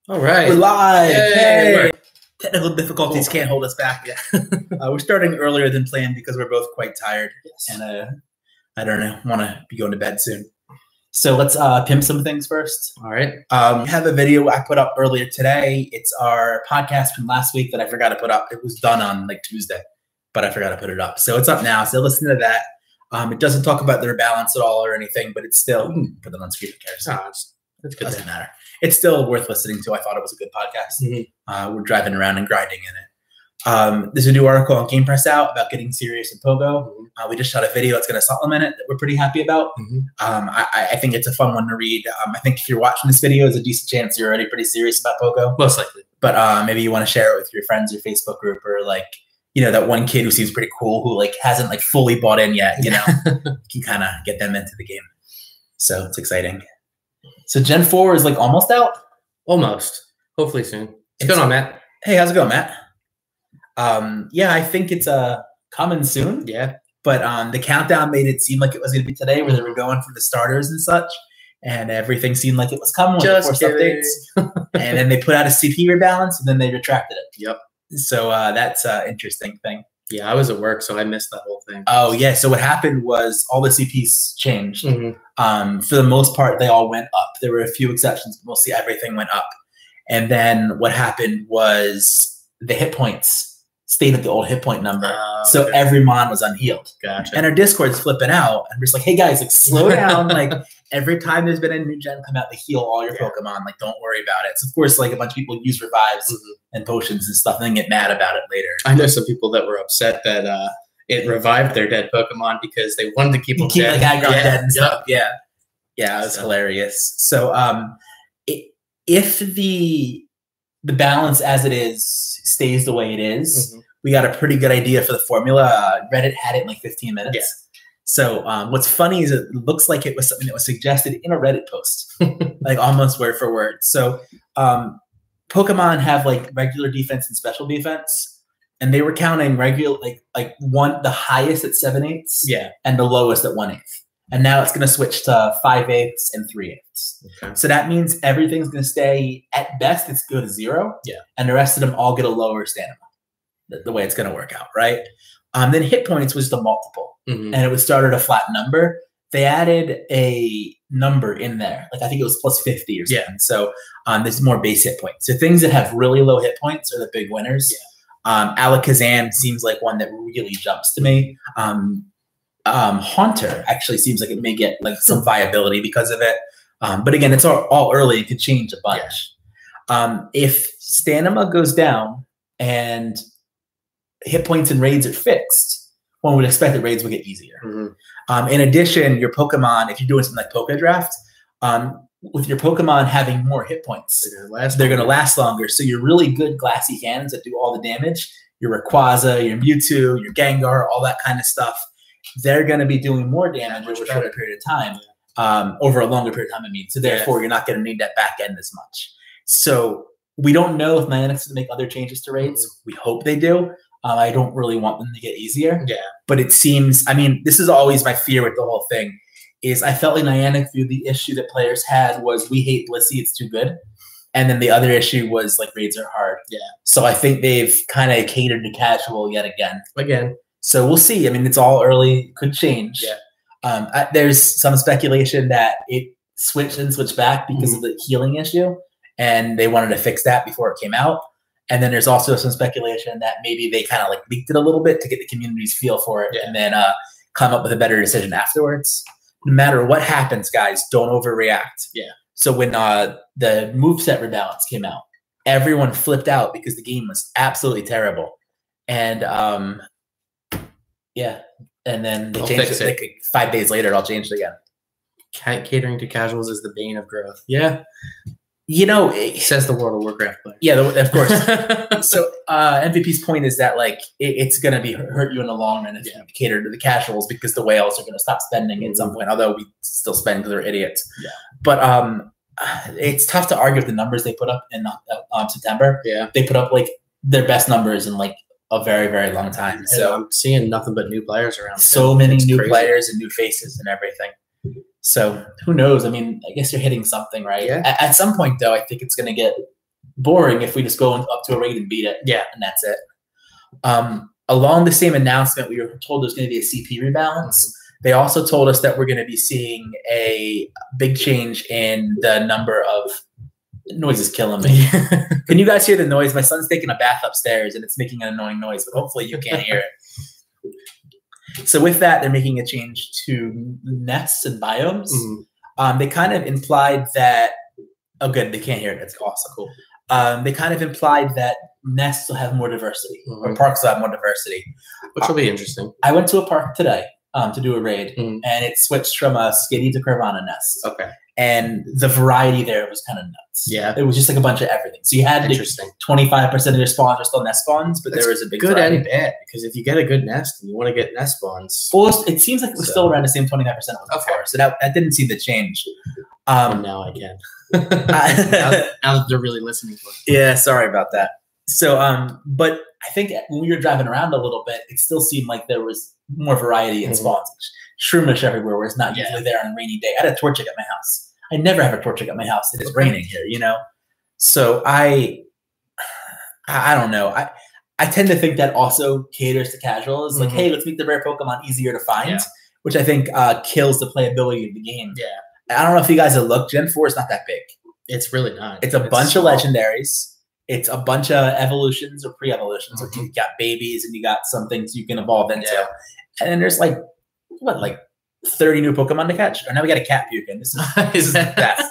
All right. We're live. Hey. Technical difficulties can't hold us back yet. We're starting earlier than planned because we're both quite tired. Yes. And I don't know, want to be going to bed soon. So let's pimp some things first. All right. We have a video I put up earlier today. It's our podcast from last week that I forgot to put up. It was done on like Tuesday, but I forgot to put it up. So it's up now. So listen to that. It doesn't talk about their balance at all or anything, but it's still, put it on screen, who cares? That's good. Doesn't matter. It's still worth listening to. I thought it was a good podcast. Mm-hmm. We're driving around and grinding in it. There's a new article on Game Press out about getting serious in Pogo. We just shot a video that's going to supplement it that we're pretty happy about. I think it's a fun one to read. I think if you're watching this video, there's a decent chance you're already pretty serious about Pogo. Most likely. But maybe you want to share it with your friends or Facebook group, or like, you know, that one kid who seems pretty cool who like hasn't like fully bought in yet, you know, you can kind of get them into the game. So it's exciting. So Gen 4 is like almost out? Almost. Hopefully soon. What's going on, Matt? Hey, how's it going, Matt? Yeah, I think it's coming soon. Yeah. But the countdown made it seem like it was going to be today, where they were going for the starters and such. And everything seemed like it was coming with the forced updates. And then they put out a CP rebalance, and then they retracted it. Yep. So that's an interesting thing. Yeah, I was at work, so I missed that whole thing. Oh, yeah. So what happened was all the CPs changed. Mm-hmm. For the most part, they all went up. There were a few exceptions, but mostly everything went up. And then what happened was the hit points stayed at the old hit point number. So every mon was unhealed. Gotcha. And our Discord's flipping out. And we're just like, hey, guys, like, slow down. Like, every time there's been a new gen come out, they heal all your Pokemon. Like, don't worry about it. So, of course, like, a bunch of people use revives and potions and stuff and then get mad about it later. I know some people that were upset that it revived their dead Pokemon because they wanted to keep them dead. Like, Aggron dead and stuff. Yeah. Yeah, it was hilarious. So, if the balance as it is stays the way it is, we got a pretty good idea for the formula. Reddit had it in like 15 minutes. Yeah. So what's funny is it looks like it was something that was suggested in a Reddit post, like almost word for word. So Pokemon have like regular defense and special defense, and they were counting regular like the highest at 7/8, and the lowest at 1/8. And now it's going to switch to 5/8 and 3/8. Okay. So that means everything's going to stay at best. It's go to 0. Yeah. And the rest of them all get a lower stamina. The way it's going to work out, right? Then hit points was the multiple, and it would start at a flat number. They added a number in there, like I think it was plus 50 or something. Yeah. So there's more base hit points. So things that have really low hit points are the big winners. Yeah. Alakazam seems like one that really jumps to me. Haunter actually seems like it may get like some viability because of it. But again, it's all early. It could change a bunch. Yeah. If stamina goes down and hit points and raids are fixed, one would expect that raids would get easier. In addition, your Pokemon, if you're doing something like Poké Draft, with your Pokemon having more hit points, they're going to last longer. So your really good glassy hands that do all the damage, your Rayquaza, your Mewtwo, your Gengar, all that kind of stuff, they're going to be doing more damage over a shorter period of time, over a longer period of time, I mean. So therefore, you're not going to need that back end as much. So we don't know if Niantic is going to make other changes to raids. We hope they do. I don't really want them to get easier. Yeah. But it seems, I mean, this is always my fear with the whole thing, is I felt like Niantic viewed the issue that players had was we hate Blissey, it's too good. And then the other issue was like raids are hard. Yeah. So I think they've kind of catered to casual yet again. So we'll see. I mean, it's all early, could change. Yeah. There's some speculation that it switched and switched back because of the healing issue, and they wanted to fix that before it came out. And then there's also some speculation that maybe they kind of like leaked it a little bit to get the community's feel for it, and then come up with a better decision afterwards. No matter what happens, guys, don't overreact. Yeah. So when the moveset rebalance came out, everyone flipped out because the game was absolutely terrible. And yeah, and then they changed it. Like 5 days later, it all changed again. Catering to casuals is the bane of growth. Yeah. You know, says the World of Warcraft player. Yeah, of course. So MVP's point is that like it's going to be hurt you in the long run if you cater to the casuals, because the whales are going to stop spending at some point. Although we still spend because they're idiots. Yeah. But it's tough to argue with the numbers they put up in September. Yeah. They put up like their best numbers in like a very, very long time. So I'm seeing nothing but new players around. So many new players and new faces and everything. So who knows? I mean, I guess you're hitting something, right? Yeah. At some point, though, I think it's going to get boring if we just go up to a raid and beat it. Yeah. And that's it. Along the same announcement, we were told there's going to be a CP rebalance. They also told us that we're going to be seeing a big change in the number of noise is killing me. Can you guys hear the noise? My son's taking a bath upstairs and it's making an annoying noise, but hopefully you can't hear it. So with that, they're making a change to nests and biomes. They kind of implied that, oh good, they can't hear it. That's awesome. Cool. They kind of implied that nests will have more diversity or parks will have more diversity. Which will be interesting. I went to a park today to do a raid and it switched from a Skitty to Carvana nest. Okay. And the variety there was kind of nuts. Yeah. It was just like a bunch of everything. So you had 25% of your spawns are still nest spawns, but there was a big good variety. and bad, because if you get a good nest and you want to get nest spawns. Well, it seems like it was still around the same 29% it was before. So that didn't seem to change. Now I can. now that they're really listening to it. Yeah, sorry about that. So, but I think when we were driving around a little bit, it still seemed like there was more variety in spawns. Shroomish everywhere, where it's not usually there on a rainy day. I had a torchic at my house. I never have a torchic at my house. It is raining here, you know? So I don't know. I tend to think that also caters to casuals. Like, hey, let's make the rare Pokemon easier to find, which I think kills the playability of the game. Yeah. I don't know if you guys have looked. Gen 4 is not that big. It's really not. It's a bunch of legendaries. It's a bunch of evolutions or pre-evolutions. So you got babies and you got some things you can evolve into. Yeah. And then there's like 30 new Pokemon to catch? Or now we got a Capukin. This is the best.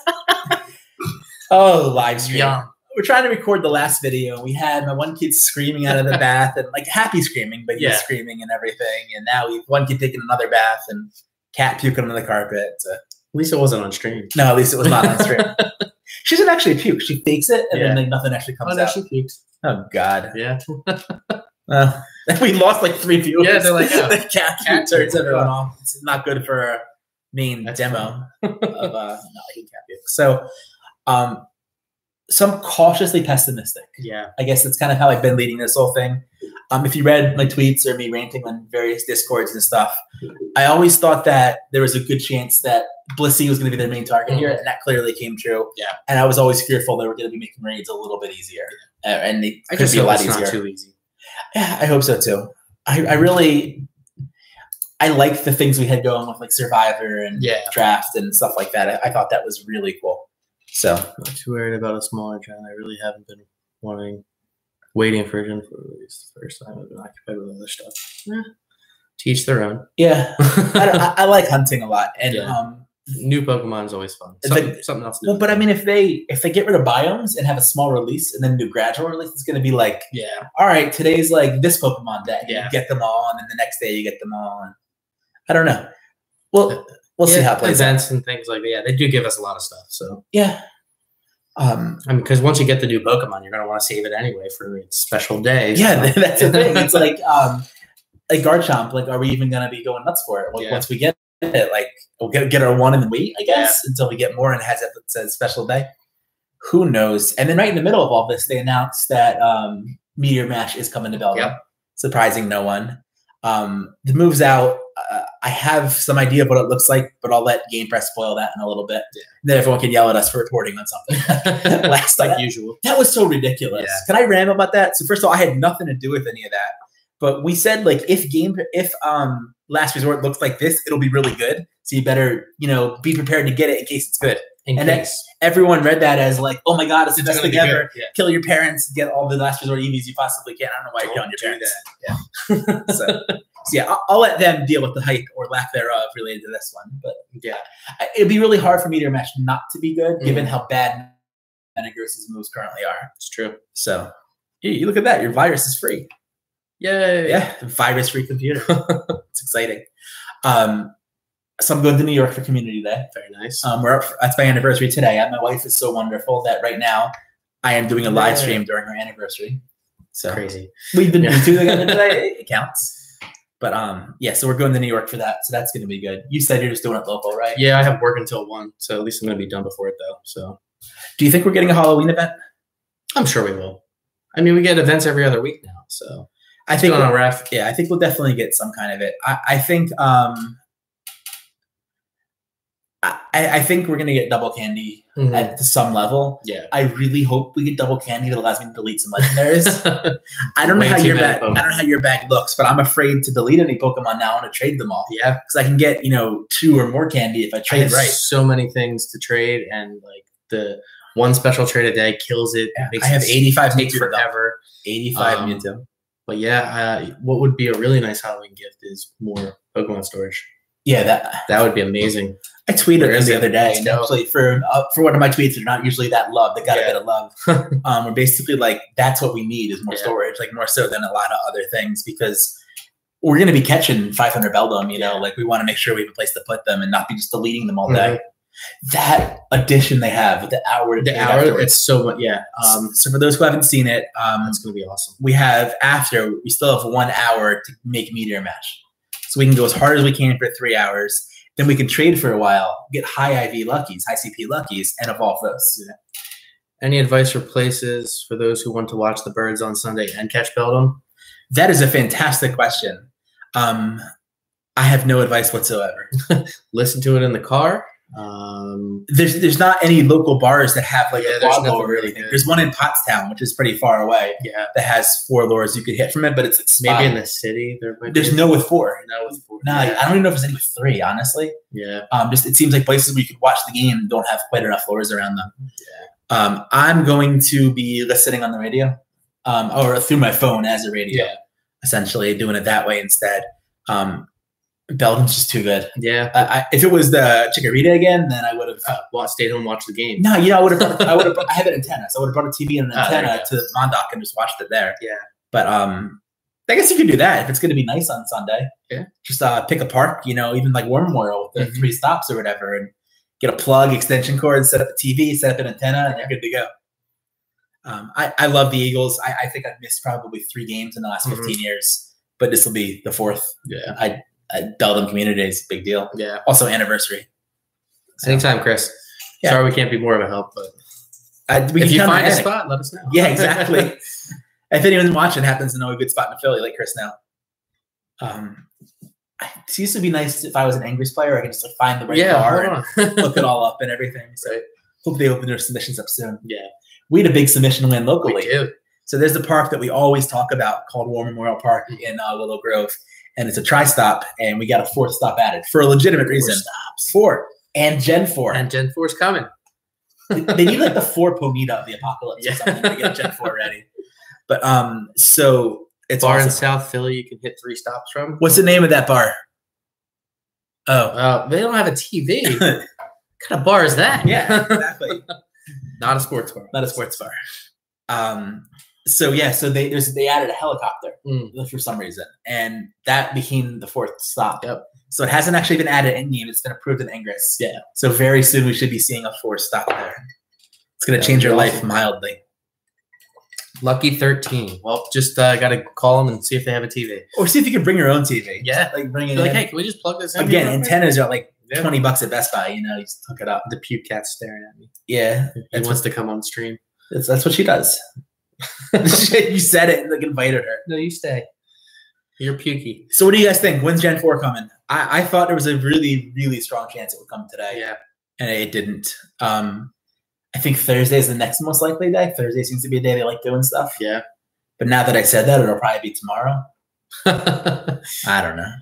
Oh, live stream. Yum. We're trying to record the last video. We had my one kid screaming out of the bath and like happy screaming, but he's screaming and everything. And now we have one kid taking another bath and cat puking on the carpet. So. At least it wasn't on stream. No, at least it was not on stream. She doesn't actually puke. She fakes it and then like, nothing actually comes out. She pukes. Oh, God. Yeah. We lost like 3 viewers. Yeah, they're like, the cat turns everyone off. It's not good for our main demo of I hate cat puke. So, so I'm cautiously pessimistic. Yeah. I guess that's kind of how I've been leading this whole thing. If you read my tweets or me ranting on various Discords and stuff, I always thought that there was a good chance that Blissey was going to be their main target here, and that clearly came true. Yeah. And I was always fearful they were going to be making raids a little bit easier. And they could be a lot easier. Not too easy. Yeah, I hope so too. I really like the things we had going with like Survivor and Draft and stuff like that. I thought that was really cool. So not too worried about a smaller gen. I really haven't been waiting for Gen 4 release the first time. I've been occupied with other stuff. Yeah. Teach their own. Yeah. I like hunting a lot. And new Pokemon is always fun. Something else new. Well, but I mean, if they get rid of biomes and have a small release and then do gradual release, it's going to be like, all right, today's like this Pokemon day. You get them all, and then the next day you get them all. And I don't know. Well, we'll see how it plays out. Events and things like that. Yeah, they do give us a lot of stuff. So yeah. I mean, because once you get the new Pokemon, you're going to want to save it anyway for its special day. Yeah, so. That's the thing. It's like Garchomp. Like, are we even going to be going nuts for it? Like, once we get it, like, we'll get our one and then wait, I guess, until we get more and it says special day. Who knows? And then right in the middle of all this, they announced that Meteor Mash is coming to Belgium, surprising no one. The move's out. I have some idea of what it looks like, but I'll let Game Press spoil that in a little bit. Yeah. Then everyone can yell at us for reporting on something. Like usual. That was so ridiculous. Yeah. Can I ramble about that? So first of all, I had nothing to do with any of that. But we said like if Last Resort looks like this, it'll be really good. So you better, be prepared to get it in case it's good. Then everyone read that as like, oh my God, it's the best thing ever. Yeah. Kill your parents, get all the Last Resort EVs you possibly can. I don't know why you're killing your parents. Yeah. So yeah, I'll let them deal with the hype or lack thereof related to this one. But yeah, it'd be really hard for Meteor Mash not to be good, given how bad Metagross's moves currently are. It's true. So you look at that, your virus is free. Yay! Yeah, virus-free computer. It's exciting. So I'm going to New York for Community Day. Very nice. That's my anniversary today. My wife is so wonderful that right now I am doing a live stream during her anniversary. So crazy. We've been doing together today. It counts. But so we're going to New York for that. So that's going to be good. You said you're just doing it local, right? Yeah, I have work until 1, so at least I'm going to be done before it though. So, do you think we're getting a Halloween event? I'm sure we will. I mean, we get events every other week now, so I think on a ref. Yeah, I think we'll definitely get some kind of it. I think I think we're gonna get double candy at some level. Yeah. I really hope we get double candy that allows me to delete some legendaries. I don't know Way how too your many bag. I Pokemon. don't know how your bag looks, but I'm afraid to delete any Pokemon now. I want to trade them all. Yeah. Because I can get 2 or more candy if I I trade have right. so many things to trade, and like the one special trade a day kills it. Yeah, Makes I have it 85 take Mewtwo. forever. 85 Um, Mewtwo. But yeah, what would be a really nice Halloween gift is more Pokemon storage. Yeah, That would be amazing. I tweeted Where it is the it? other day, Let's and go. actually for one of my tweets, they're not usually that love. They got a Yeah. bit of love. We're basically like, that's what we need is more Yeah. storage, like more so than a lot of other things, because we're going to be catching 500 Beldum. Like we want to make sure we have a place to put them and not be just deleting them all day. That addition they have with the hour to The trade hour, afterwards. it's so much. Yeah, So for those who haven't seen it, that's gonna be awesome. we still have 1 hour to make Meteor Mash. So we can go as hard as we can for 3 hours. Then we can trade for a while, get high IV Luckies, high CP Luckies, and evolve those. Yeah. Any advice for places for those who want to watch the birds on Sunday and catch Beldum? That is a fantastic question. I have no advice whatsoever. Listen to it in the car. There's not any local bars that have like Yeah, a there's quad nothing lure or really anything. good. There's one in Pottstown, which is pretty far away, Yeah, that has 4 lures you could hit from it, but it's maybe in spotty. the city there might There's be. no with 4. No with 4. Nah, Yeah. I don't even know if there's any with 3, honestly. Yeah. Just it seems like places where you could watch the game don't have quite enough lures around them. I'm going to be listening on the radio, or through my phone as a radio, Yeah. essentially doing it that way instead. Beldum's just too good. Yeah. If it was the Chikorita again, then I would have. Stayed home, watch the game. No, I would have. I have an antenna, so I would have brought a TV and an Oh, there antenna you to Mondock and just watched it there. Yeah. But I guess you could do that if it's going to be nice on Sunday. Yeah. Just pick a park, even like War Memorial with the 3 stops or whatever, and get a plug, extension cord, set up a TV, set up an antenna, and you're good to go. I love the Eagles. I think I've missed probably 3 games in the last 15 years, but this will be the 4th. Yeah. Beldum Community Day is a big deal. Yeah. Also anniversary. Anytime, Chris. Yeah. Sorry we can't be more of a help, but We if can you come find a ahead. spot, let us know. Yeah, exactly. If anyone watching happens to know a good spot in Philly, like Chris now. It used to be nice if I was an Angry's player, I could just like find the right bar and hold on. look it all up and everything. So Right. hope they open their submissions up soon. Yeah. We had a big submission win locally. We do. So there's a park that we always talk about called War Memorial Park in Willow Grove, and it's a tri-stop, and we got a 4th stop added for a legitimate reason. 4 stops. 4 and Gen 4. And Gen 4 is coming. They need like the 4 Ponyta of the apocalypse or Yeah. something to get Gen 4 ready. But so it's Bar in awesome. South Philly you can hit 3 stops from. What's the name of that bar? Oh, They don't have a TV. What kind of bar is that? yeah, exactly. Not a sports bar. Not a sports bar. So they added a helicopter for some reason, and that became the 4th stop. Yep. So it hasn't actually been added in game; it's been approved in Ingress. Yeah. So very soon we should be seeing a 4th stop there. It's going to That'd change be your life awesome. mildly. Lucky 13. Well, just got to call them and see if they have a TV. Or see if you can bring your own TV. Yeah. Like bring it Be like, in. hey, can we just plug this in? Again, here real quick? antennas are like Yeah. $20 at Best Buy. You just hook it up. The puke cat's staring at me. Yeah, He wants to come on stream. that's what she does. You said it and like invited her. No, you stay. You're pukey. So what do you guys think? When's Gen 4 coming? I thought there was a really, really strong chance it would come today. Yeah. And it didn't. I think Thursday is the next most likely day. Thursday seems to be a day they like doing stuff. Yeah. But now that I said that, it'll probably be tomorrow. I'm I don't know.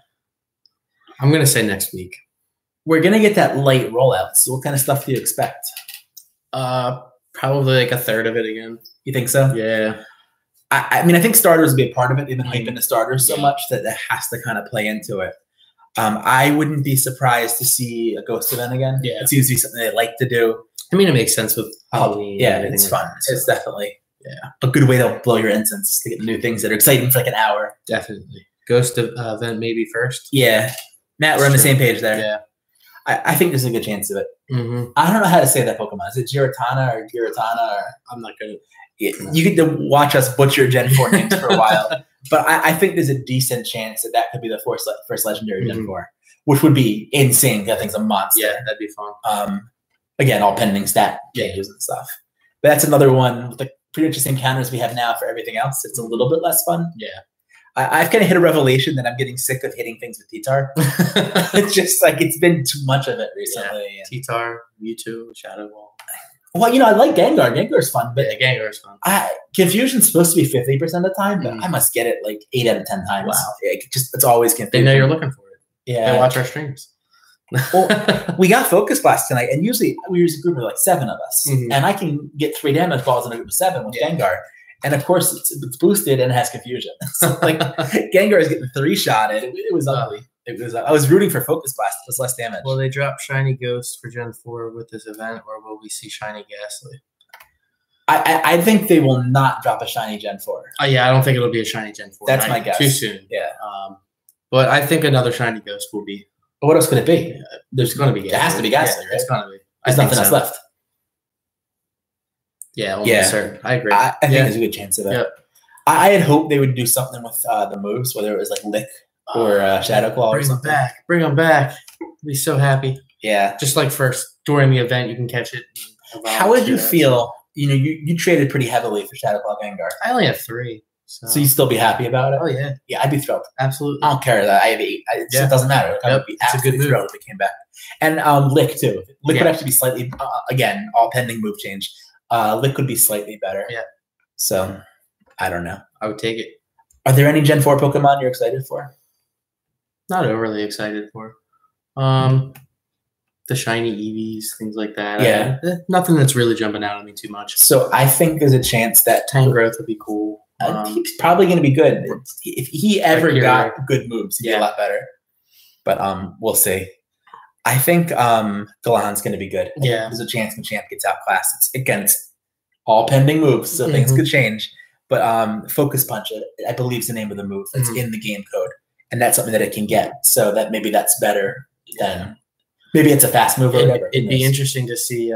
going to say next week. We're going to get that light rollout. So what kind of stuff do you expect? Probably like a third of it again. You think so? Yeah. I mean, I think starters will be a part of it. They've been hyping the starters so Yeah. much that it has to kind of play into it. I wouldn't be surprised to see a ghost event again. Yeah. It seems to be something they like to do. I mean, it makes sense with Halloween. Yeah, and everything it's like fun. that, so It's definitely Yeah. a good way to blow your incense to get new things that are exciting for like an hour. definitely. Ghost event maybe first. Yeah. Matt, we're on the same page there. Yeah. I think there's a good chance of it. Mm-hmm. I don't know how to say that Pokemon. Is it Giratina or Giratina? Or I'm not good at you get to watch us butcher Gen 4 names for a while. But I think there's a decent chance that could be the first legendary Gen Mhm. 4, which would be insane. That thing's a monster. Yeah, that'd be fun. Again, all pending stat changes and stuff. But that's another one with the pretty much the same counters we have now for everything else. It's a little bit less fun. Yeah. I've kind of hit a revelation that I'm getting sick of hitting things with T-Tar. It's just like it's been too much of it recently. Yeah. T-Tar, Mewtwo, Shadow Ball. Well, I like Gengar. Gengar's fun, but Gengar's fun. Confusion's supposed to be 50% of the time, but I must get it like 8 out of 10 times. Wow. It's always confusion. They know you're looking for it. Yeah. They watch our streams. Well, we got Focus Blast tonight, and usually we use a group of like 7 of us, and I can get 3 damage balls in a group of 7 with Gengar. And of course, it's boosted and has confusion. So, like Gengar is getting 3-shotted. It was ugly. It was. I was rooting for Focus Blast. It was less damage. Will they drop Shiny Ghost for Gen 4 with this event, or will we see Shiny Ghastly? I think they will not drop a Shiny Gen 4. Yeah, I don't think it'll be a Shiny Gen 4. That's my guess. Too soon. Yeah. But I think another Shiny Ghost will be. But what else could it be? There's going to be Ghastly. It has to be Ghastly, right? It's going to be. There's nothing else left. Yeah, almost certain. I agree. I think there's a good chance of it. Yep. I had hoped they would do something with the moves, whether it was like Lick or Shadow Claw or something. Bring them back. I'd be so happy. Yeah. Just like during the event, you can catch it. How would you feel? You traded pretty heavily for Shadow Claw Gengar. I only have 3. So you'd still be happy about it? Oh, yeah. Yeah, I'd be thrilled. Absolutely. I don't care that I have 8. It doesn't matter. I would be absolutely thrilled if it came back. And Lick, too. Lick would actually be slightly, again, all pending move change. Lick would be slightly better. Yeah. So, I don't know. I would take it. Are there any Gen 4 Pokemon you're excited for? Not overly excited for. The shiny Eevees, things like that. Yeah. Nothing that's really jumping out at me too much. So, I think there's a chance that Tangrowth would be cool. He's probably going to be good. If he ever got good moves, he'd be a lot better. But we'll see. I think Galahad's going to be good. Yeah. There's a chance Machamp gets outclassed. It's all pending moves, so things could change. But Focus Punch, I believe, is the name of the move that's in the game code. And that's something that it can get. So that maybe that's better than maybe it's a fast move or whatever. It'd be interesting to see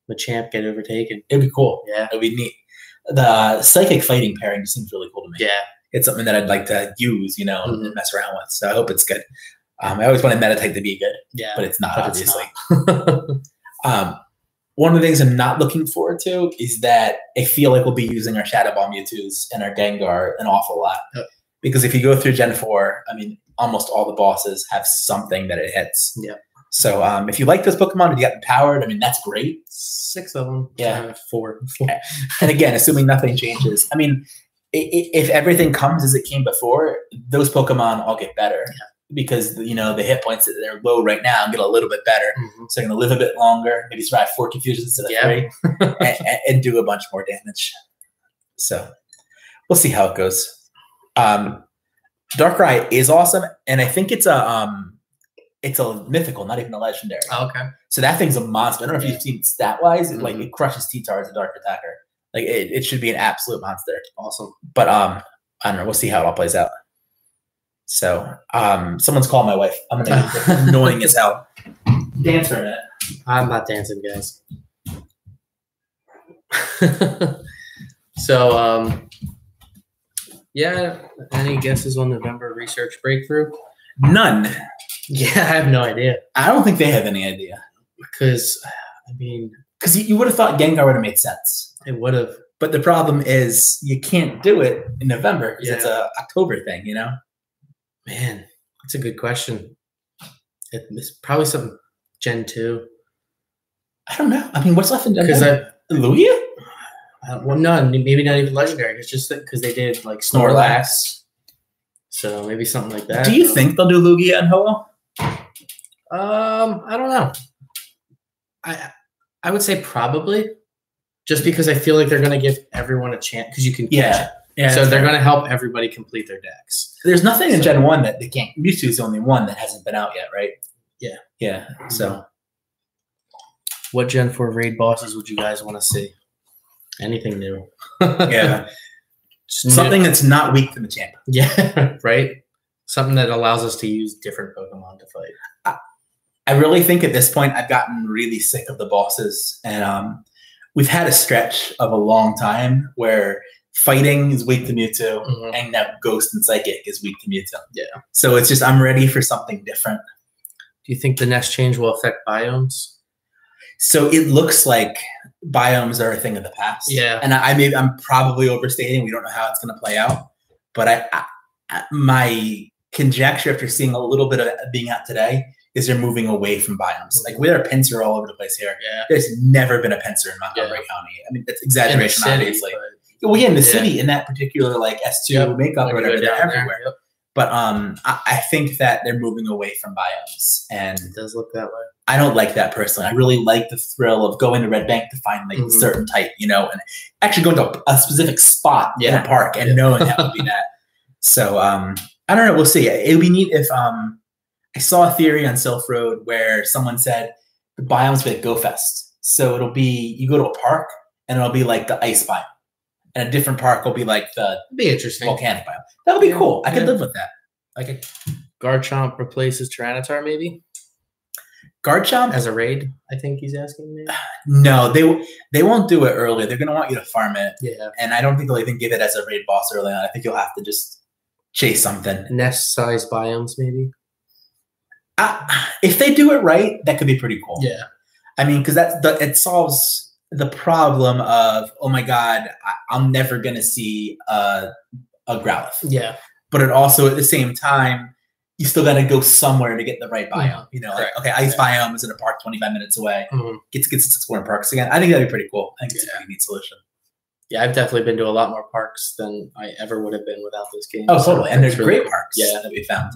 Machamp get overtaken. It'd be cool. Yeah. It'd be neat. The Psychic Fighting pairing seems really cool to me. Yeah. It's something that I'd like to use, and mess around with. So I hope it's good. I always wanted Meditite to be good. Yeah. But it's not, obviously. One of the things I'm not looking forward to is that I feel like we'll be using our Shadow Ball Mewtwo's and our Gengar an awful lot. Yep. Because if you go through Gen 4, almost all the bosses have something that it hits. Yeah. So if you like those Pokemon and you got them powered, that's great. 6 of them. Yeah. 4. And again, assuming nothing changes. If everything comes as it came before, those Pokemon all get better. Yeah. Because, the hit points that they're low right now get a little bit better. So they're going to live a bit longer, maybe survive 4 confusions instead of 3, and do a bunch more damage. So we'll see how it goes. Darkrai is awesome, and I think it's a mythical, not even a legendary. Oh, okay. So that thing's a monster. I don't know if you've seen stat-wise, it crushes T-Tar as a dark attacker. It should be an absolute monster. Awesome. But I don't know. We'll see how it all plays out. So someone's calling my wife. I'm gonna be annoying as hell. Dance for a minute. I'm not dancing, guys. So any guesses on November research breakthrough? None. Yeah, I have no idea. I don't think they have any idea. Because you would have thought Gengar would have made sense. It would have. But the problem is you can't do it in November because it's a October thing, Man, that's a good question. It's probably some Gen 2. I don't know. What's left in Gen 2? Because Lugia? Well, no, maybe not even legendary. It's just because they did Snorlax. So maybe something like that. Do you think they'll do Lugia and Ho-Oh? I don't know. I would say probably, just because I feel like they're going to give everyone a chance because you can catch it. Yeah, so they're going to help everybody complete their decks. There's nothing in Gen 1 that they can't. Mewtwo's the only one that hasn't been out yet, right? Yeah. Yeah. So what Gen 4 raid bosses would you guys want to see? Anything new? Yeah. Something that's not weak to Machamp. Yeah, right? Something that allows us to use different Pokemon to fight. I really think at this point I've gotten really sick of the bosses. And we've had a stretch of a long time where fighting is weak to Mewtwo, and now Ghost and Psychic is weak to Mewtwo. Yeah. So it's just I'm ready for something different. Do you think the next change will affect biomes? So it looks like biomes are a thing of the past. Yeah. And I'm probably overstating. We don't know how it's going to play out. But my conjecture after seeing a little bit of it being out today is they're moving away from biomes. Like with our pincer all over the place here. Yeah. There's never been a pincer in Montgomery County. I mean, that's exaggeration, city, obviously. Well, yeah, in the Yeah. city, in that particular like S2 makeup or whatever, they're everywhere. Yep. But I think that they're moving away from biomes, and It does look that way. I don't like that personally. I really like the thrill of going to Red Bank to find like a certain type, you know, and actually going to a specific spot in a park and knowing that would be that. So I don't know. We'll see. It would be neat if I saw a theory on Sylph Road where someone said the biomes will be like Go Fest. So it'll be you go to a park and it'll be like the ice biome, and a different park will be like the It'd be interesting. volcanic biome. That would be cool. I could live with that. Like Garchomp replaces Tyranitar, maybe Garchomp as a raid. I think he's asking me. No, they won't do it early. They're gonna want you to farm it, Yeah. and I don't think they'll even give it as a raid boss early on. I think you'll have to just chase something. Nest size biomes, maybe. If they do it right, that could be pretty cool. Yeah. I mean, because it solves the problem of, oh my god, I'm never gonna see a Growlithe. Yeah. But it also at the same time, you still gotta go somewhere to get the right biome. You know, like okay, ice biome is in a park 25 minutes away. Gets exploring parks again. I think that'd be pretty cool. I think it's a pretty neat solution. Yeah, I've definitely been to a lot more parks than I ever would have been without this game. Oh, totally. And there's really great parks that we found.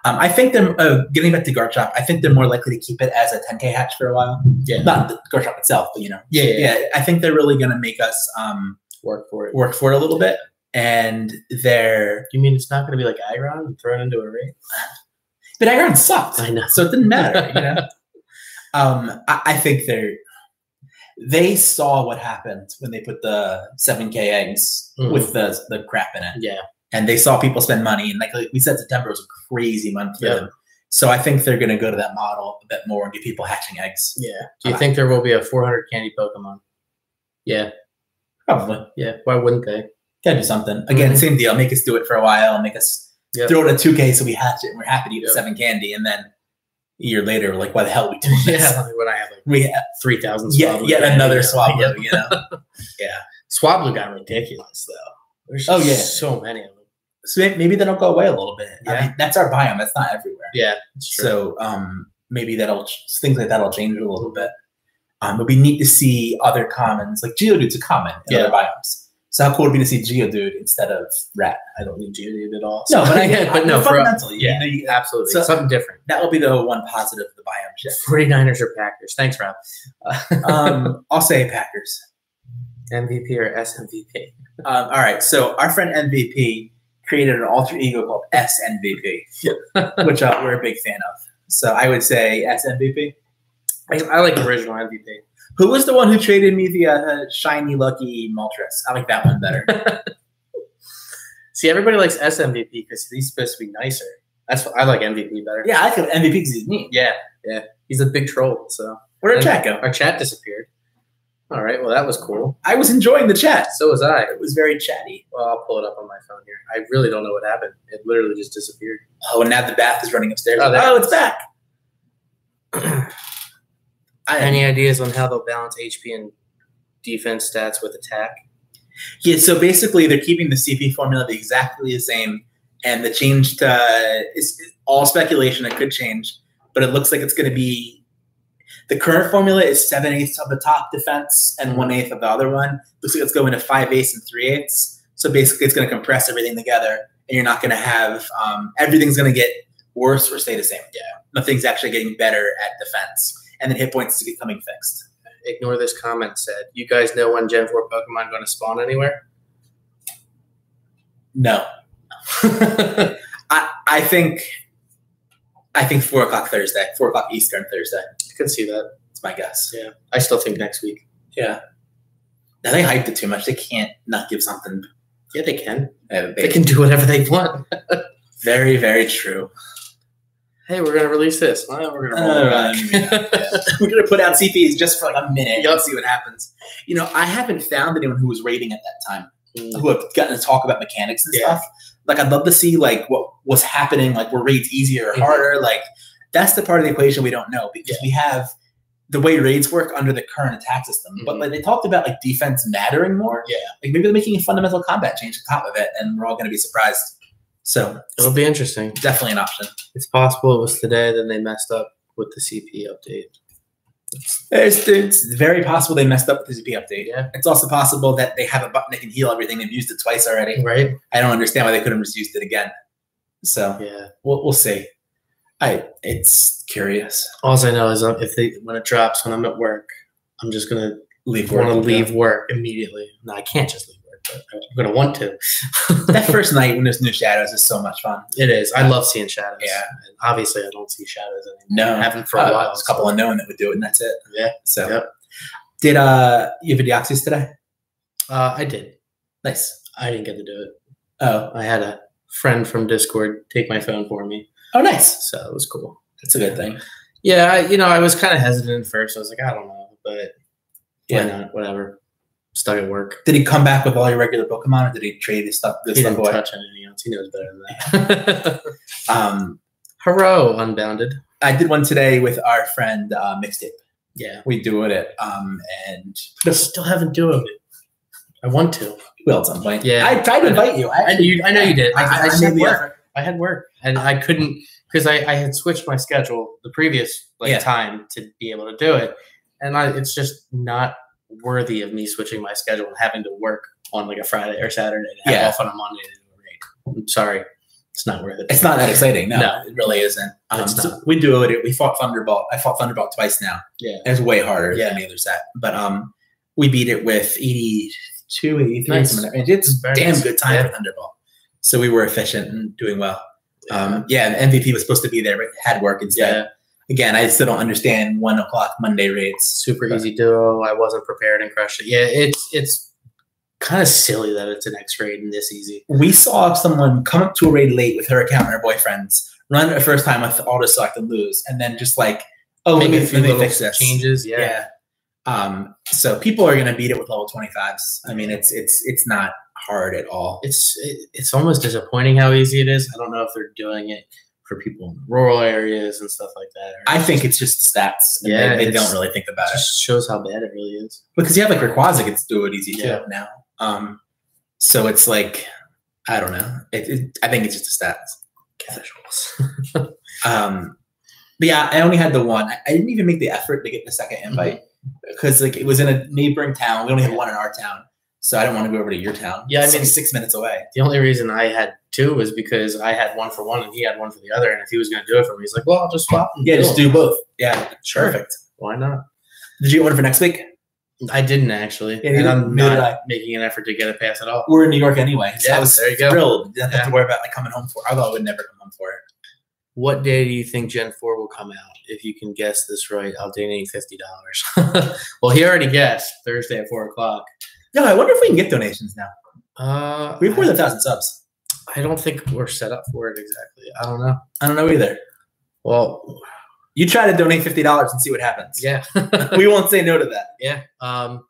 I think they're getting back to Garchomp. I think they're more likely to keep it as a 10K hatch for a while. Yeah, not the Garchomp itself, but you know. Yeah. I think they're really going to make us work for it a little bit. And they're. You mean it's not going to be like Aggron and thrown into a raid? But Aggron sucked. I know, so it didn't matter. You know. I think they saw what happened when they put the 7K eggs with the crap in it. Yeah. And they saw people spend money, and like we said, September was a crazy month for them. So I think they're going to go to that model a bit more and get people hatching eggs. Yeah. Do you think there will be a 400 candy Pokemon? Yeah. Probably. Yeah. Why wouldn't they? Gotta do something. Again, same deal. Make us do it for a while. Make us throw it at 2K so we hatch it and we're happy to eat the 7 candy. And then a year later, we're like, why the hell are we doing this? Yeah. When I have like 3,000 Swablu. Yet another Swablu, you know? Yeah. Swablu got ridiculous, though. There's so many of them. So maybe that'll go away a little bit. Yeah. I mean, that's our biome. That's not everywhere. Yeah, that's true. So maybe things like that'll change a little bit. It'll be neat to see other commons. Like Geodude's a common in other biomes. So how cool would it be to see Geodude instead of Rat? I don't need Geodude at all. So, no, fundamentally. Absolutely. So something different. That will be the one positive of the biome shift. 49ers or Packers. Thanks, Rob. I'll say Packers. MVP or SMVP? All right. So our friend MVP created an alter ego called SMVP, which we're a big fan of. So I would say SMVP. I like the original MVP. Who was the one who traded me the shiny lucky Moltres? I like that one better. See, everybody likes SMVP because he's supposed to be nicer. That's what I like MVP better. Yeah, I like MVP because he's neat. Yeah. He's a big troll. So where'd our chat go? Our chat disappeared. All right. Well, that was cool. I was enjoying the chat. So was I. It was very chatty. Well, I'll pull it up on my phone here. I really don't know what happened. It literally just disappeared. Oh, and now the bath is running upstairs. Oh, it's back. Any ideas on how they'll balance HP and defense stats with attack? Yeah, so basically they're keeping the CP formula exactly the same, and the change to is all speculation. It could change, but it looks like it's going to be the current formula is 7/8 of the top defense and 1/8 of the other one. Looks like it's going to 5/8 and 3/8. So basically, it's going to compress everything together, and you're not going to have everything's going to get worse or stay the same. Yeah, nothing's actually getting better at defense, and then hit points is becoming fixed. Ignore this comment said. You guys know when Gen 4 Pokemon going to spawn anywhere? No. I think 4 o'clock Thursday, 4 o'clock Eastern Thursday. I can see that. That's my guess. Yeah. I still think next week. Yeah. Now they hyped it too much. They can't not give something. Yeah, they can. They can do whatever they want. Very, very true. Hey, we're going to release this. Well, we're going to roll it back. We're going to put out CPs just for like a minute and see what happens. You know, I haven't found anyone who was raiding at that time who have gotten to talk about mechanics and stuff. Like, I'd love to see like what was happening, like were raids easier or harder. Like, that's the part of the equation we don't know because we have the way raids work under the current attack system. But like they talked about like defense mattering more. Yeah. Like maybe they're making a fundamental combat change on top of it, and we're all going to be surprised. So It'll be interesting. definitely an option. It's possible it was today, then they messed up with the CP update. It's very possible they messed up with the CP update. Yeah. It's also possible that they have a button that can heal everything. They've used it twice already. Right? I don't understand why they couldn't have just used it again. So Yeah. we'll see. It's curious. All I know is when it drops when I'm at work, I'm just gonna Leave work. want to leave work immediately. No, I can't just leave work, but I'm gonna want to. That first night when there's new shadows is so much fun. It is. I love seeing shadows. Yeah. And obviously, I don't see shadows anymore. No, I haven't for a while. There's a couple unknown that would do it, and that's it. Yeah. So, Yep. did you have a Deoxys today? I did. Nice. I didn't get to do it. Oh, I had a friend from Discord take my phone for me, oh, nice. so it was cool. That's a good thing. Yeah, I was kind of hesitant at first. I was like, I don't know, but Yeah. why not? Whatever. Stuck at work. Did he come back with all your regular Pokemon, or did he trade his stuff? Good He stuff didn't away? touch anything else. He knows better than that. Hurrah, Unbounded. I did one today with our friend Mixtape. Yeah. We do it, and I still haven't doing it. I want to. we will at some point. Yeah. I tried to invite you. I know you did. I made had the work. effort. I had work, and I couldn't because I had switched my schedule the previous Yeah. time to be able to do it, and it's just not worthy of me switching my schedule and having to work on like a Friday or Saturday and have Yeah. off on a Monday to do a raid. I'm sorry, it's not worth it. It's not that exciting. No, No. it really isn't. It's So not. we do it. We fought Thunderbolt. I fought Thunderbolt twice now. Yeah. It's way harder Yeah. than the other set. But we beat it with 82, 83. Nice. Something like that. It's Very damn nice. good time Yeah. for Thunderbolt. So we were efficient and doing well. And MVP was supposed to be there, but had work instead. Yeah. Again, I still don't understand 1 o'clock Monday raids. Super easy duo. I wasn't prepared and crushed it. Yeah, it's kind of silly that it's an X raid and this easy. We saw someone come up to a raid late with her account and her boyfriends, run it the first time with auto select and lose, and then just like, oh, let Make me, a few let me little fix this. changes. Yeah. So people are gonna beat it with level 25s. I mean, it's not hard at all. It's almost disappointing how easy it is. I don't know if they're doing it for people in rural areas and stuff like that. I think it's just stats. And Yeah, they it's- don't really think about It it just shows how bad it really is. because you have like Rayquaza gets to do it easy Yeah. too now. So it's like I don't know. I think it's just the stats. Casuals. But yeah, I only had the one. I didn't even make the effort to get the second invite because like it was in a neighboring town. We only had one in our town, so I didn't want to go over to your town. Yeah, I It's mean- like 6 minutes away. The only reason I had two was because I had one for one and he had one for the other. And if he was going to do it for me, he's like, well, I'll just swap. And Yeah, just them." do both. Yeah, Sure. perfect. Why not? Did you get one for next week? I didn't actually. Yeah, and I'm neither not did I. making an effort to get a pass at all. We're in New York anyway. So Yeah, I was there you go. thrilled. Didn't have Yeah. to worry about like coming home for it. Although I would never come home for it. What day do you think Gen 4 will come out? If you can guess this right, I'll donate $50. Well, he already guessed Thursday at 4 o'clock. No, I wonder if we can get donations now. We have more than 1,000 subs. I don't think we're set up for it exactly. I don't know. I don't know either. Well, You try to donate $50 and see what happens. yeah. We won't say no to that. Yeah.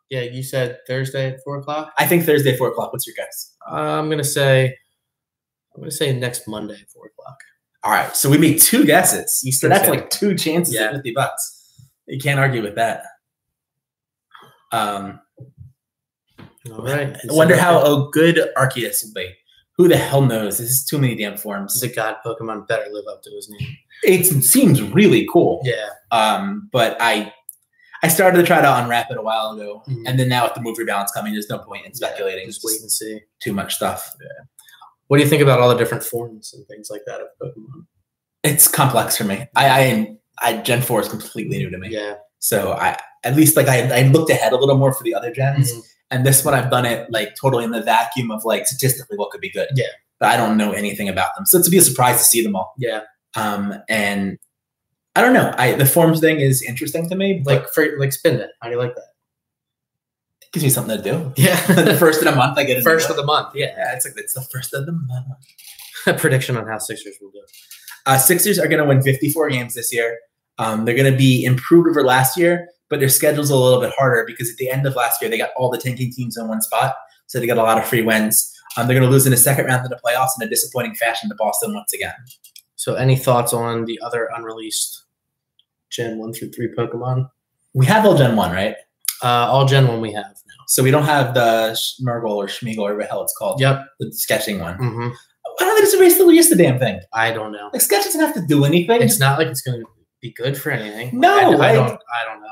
Yeah, you said Thursday at 4 o'clock? I think Thursday, 4 o'clock. What's your guess? I'm gonna say next Monday at 4 o'clock. All right. So we made 2 guesses. So Eastern that's Standard like 2 chances Yeah. at $50. You can't argue with that. All right. I wonder how good Arceus will be. Who the hell knows? This is too many damn forms. the god Pokemon better live up to his name. It seems really cool. Yeah. But I started to try to unwrap it a while ago, Mhm. and then now with the move rebalance coming, there's no point in speculating. Just wait and see. Too much stuff. What do you think about all the different forms and things like that of Pokemon? It's complex for me. I Gen 4 is completely new to me. Yeah. So I at least like I looked ahead a little more for the other gens, Mhm. and this one I've done it like totally in the vacuum of like statistically what could be good. Yeah. But I don't know anything about them, so it's to be a surprise to see them all. Yeah. And I don't know. The forms thing is interesting to me. But Like spin it. How do you like that? it gives me something to do. Yeah. The first of the month, I get a new First one. of the month. Yeah. Yeah, it's like it's the first of the month. A prediction on how Sixers will do. Sixers are going to win 54 games this year. They're going to be improved over last year, but their schedule's a little bit harder because at the end of last year, they got all the tanking teams in one spot. So they got a lot of free wins. They're going to lose in the second round of the playoffs in a disappointing fashion to Boston once again. So any thoughts on the other unreleased Gen 1 through 3 Pokemon? We have all Gen 1, right? All Gen 1 we have now. So we don't have the Schmergle or Schmeagle or whatever the hell it's called. Yep. The sketching one. Mm-hmm. Why don't they just erase the release the damn thing? I don't know. Like Sketch doesn't have to do anything. It's not like it's going to be good for anything. No, I don't know.